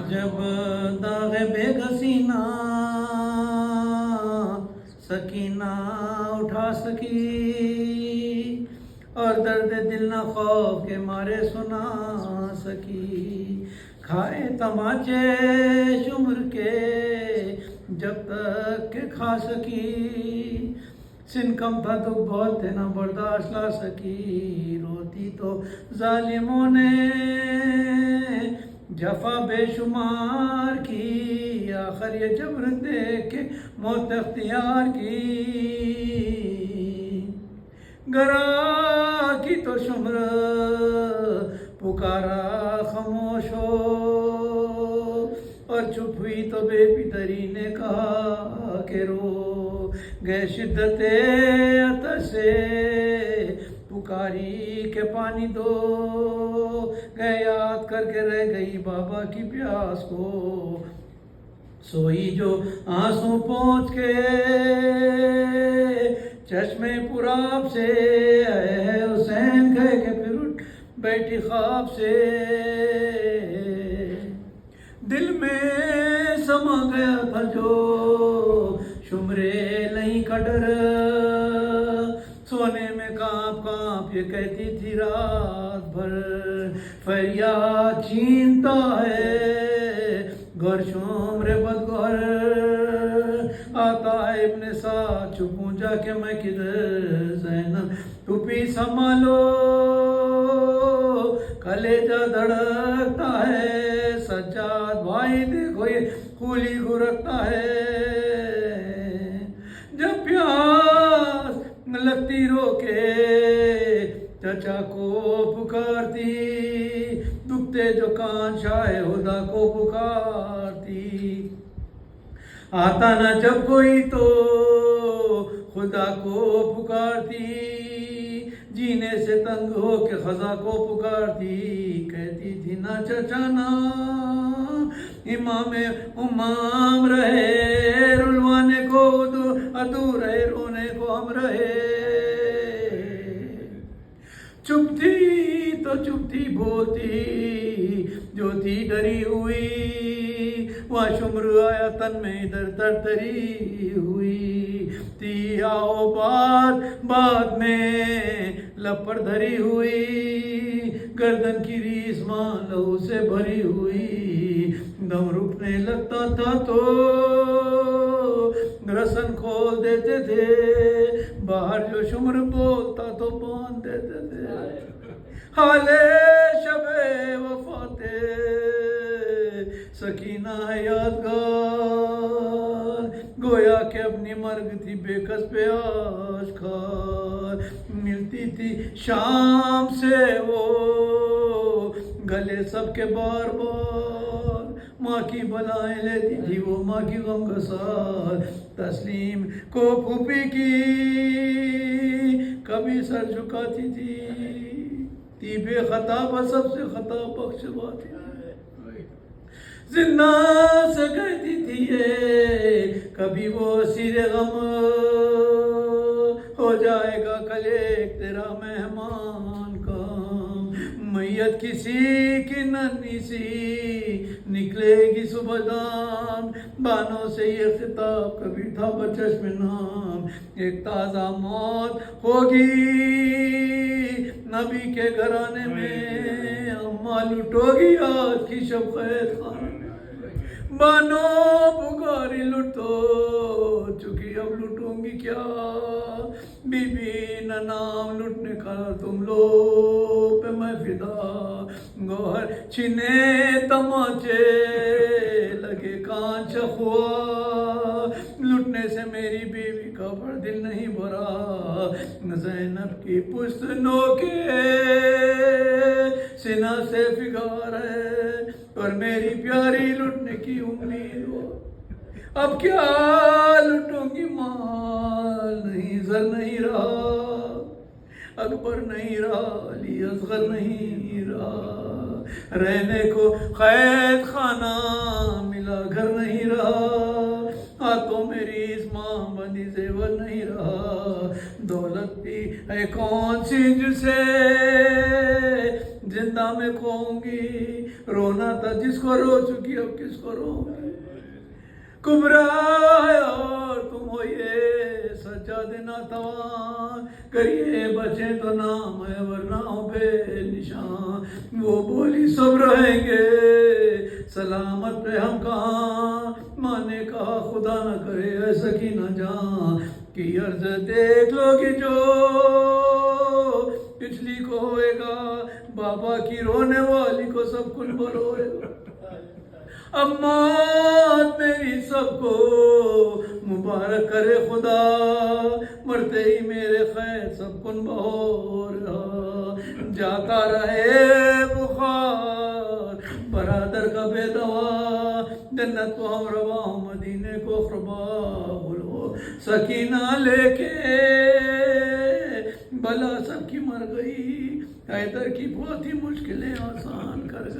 جب داغ بے کسینہ سکینہ اٹھا سکی اور درد دل نہ خوف کے مارے سنا سکی، کھائے تماچے شمر کے جب تک کہ کھا سکی، سن کم تھا تو بہت تھے نہ برداشت لا سکی، روتی تو ظالموں نے جفا بے شمار کی، آخر یہ جبر دیکھ کے موت اختیار کی، گرا کی تو شمر پکارا خاموش ہو، اور چپ ہوئی تو بے پدری نے کہا کہ رو، گئے شدت عطش سے پکاری کہ پانی دو، گئے یاد کر کے رہ گئی بابا کی پیاس کو، سوئی جو آنسو پہنچ کے چشمے پراب سے، اے حسین کہہ کے پھر اٹھ بیٹھی خواب سے، دل میں سما گیا تھا جو شمرے نہیں کا ڈر، سونے میں کانپ کانپ یہ کہتی تھی رات بھر، فریاد چھینتا ہے گر شمر بدگہر، آتا ہے ابن سعد چھپوں جا کے میں کدھر، زینب ٹوپی سنبھالو کلیجہ دھڑکتا ہے، سجاد بھائی دیکھو یہ خولی گھرکتا ہے، جب پیاس لگتی رو کے چچا کو پکارتی، دکھتے جو کان شاہ ہدا کو پکارتی، آتا نہ جب کوئی تو خدا کو پکارتی، جینے سے تنگ ہو کے خزاں کو پکارتی، کہتی تھی نہ چچا نہ امام امام رہے، رلوانے کو ادو رہے، رونے کو ہم رہے، چپ تھی تو چپ تھی بولتی جو تھی ڈری ہوئی، وہاں شمر آیا تن میں ادھر ترتری ہوئی تھی، آؤ بعد میں لپڑ دھری ہوئی، گردن کی ریس ماں لہو سے بھری ہوئی، دم رکنے لگتا تھا تو رسن کھول دیتے تھے، باہر جو شمر بولتا تو باندھ دیتے تھے، حال شب وفات سکینہ یادگار، گویا کہ اپنی مرگ تھی بے کس پہ آشکار، ملتی تھی شام سے وہ گلے سب کے بار بار، ماں کی بلائیں لیتی تھی وہ ماں کی غم گسار، تسلیم کو پھوپھی کی کبھی سر جھکاتی تھی بے خطا بس سب سے خطا بخشواتی، زندہ سے کہتی تھی یہ کبھی وہ اسیر غم ہو جائے گا کل ایک تیرا مہمان کا، میت کسی کی ننھی سی نکلے گی صبح دام، بانوں سے یہ خطاب کبھی تھا بچشم نام، ایک تازہ موت ہوگی نبی کے گھرانے میں، اماں لٹو گی آج کی شب قید خانے میں، بانو پکاری لٹو چکی اب لٹوں گی کیا، بی بی نہ نام لٹنے کا تم لوگ پہ میں فدا، گوہر چھینے تماچے لگے کان چخوا، لٹنے سے میری بیوی کا پر دل نہیں بھرا، زینب کی پشت نو کے سینہ سے فگار ہے، اور میری پیاری لٹنے کی امید ہو، اب کیا لٹوں گی، مال نہیں زر نہیں رہا، اکبر نہیں رہا علی اصغر نہیں رہا، رہنے کو قید خانہ ملا گھر نہیں رہا، ہاتھوں میری اس ماں بندی زیور نہیں رہا، دولت بھی ہے کون سی جسے بلا میں کھوؤں گی، رونا تھا جس کو رو چکی اب کس کو رو گی، گمراہ اور تم ہوئیے سجاد ناتوان، کریے بچے تو نام ہے ورنہ ہو بے نشان، وہ بولی سب رہیں گے سلامت پہ ہم کہاں، ماں نے کہا خدا نہ کرے ایسا کی نہ جان کی عرض دیکھ لو گی جو پچھلی کو ہوئے گا، بابا کی رونے والی کو سب کن بول ہوئے گا، اب موت میری سب کو مبارک کرے خدا، مرتے ہی میرے خیر سب کن بہور رہا، جاتا رہے بخار برادر کا بے دوا، جنت کو ہم روا ہوں مدینے کو خربا، بولو سکینہ لے کے بلا سب کی مر گئی، حیدر کی بہت ہی مشکلیں آسان کر گئی۔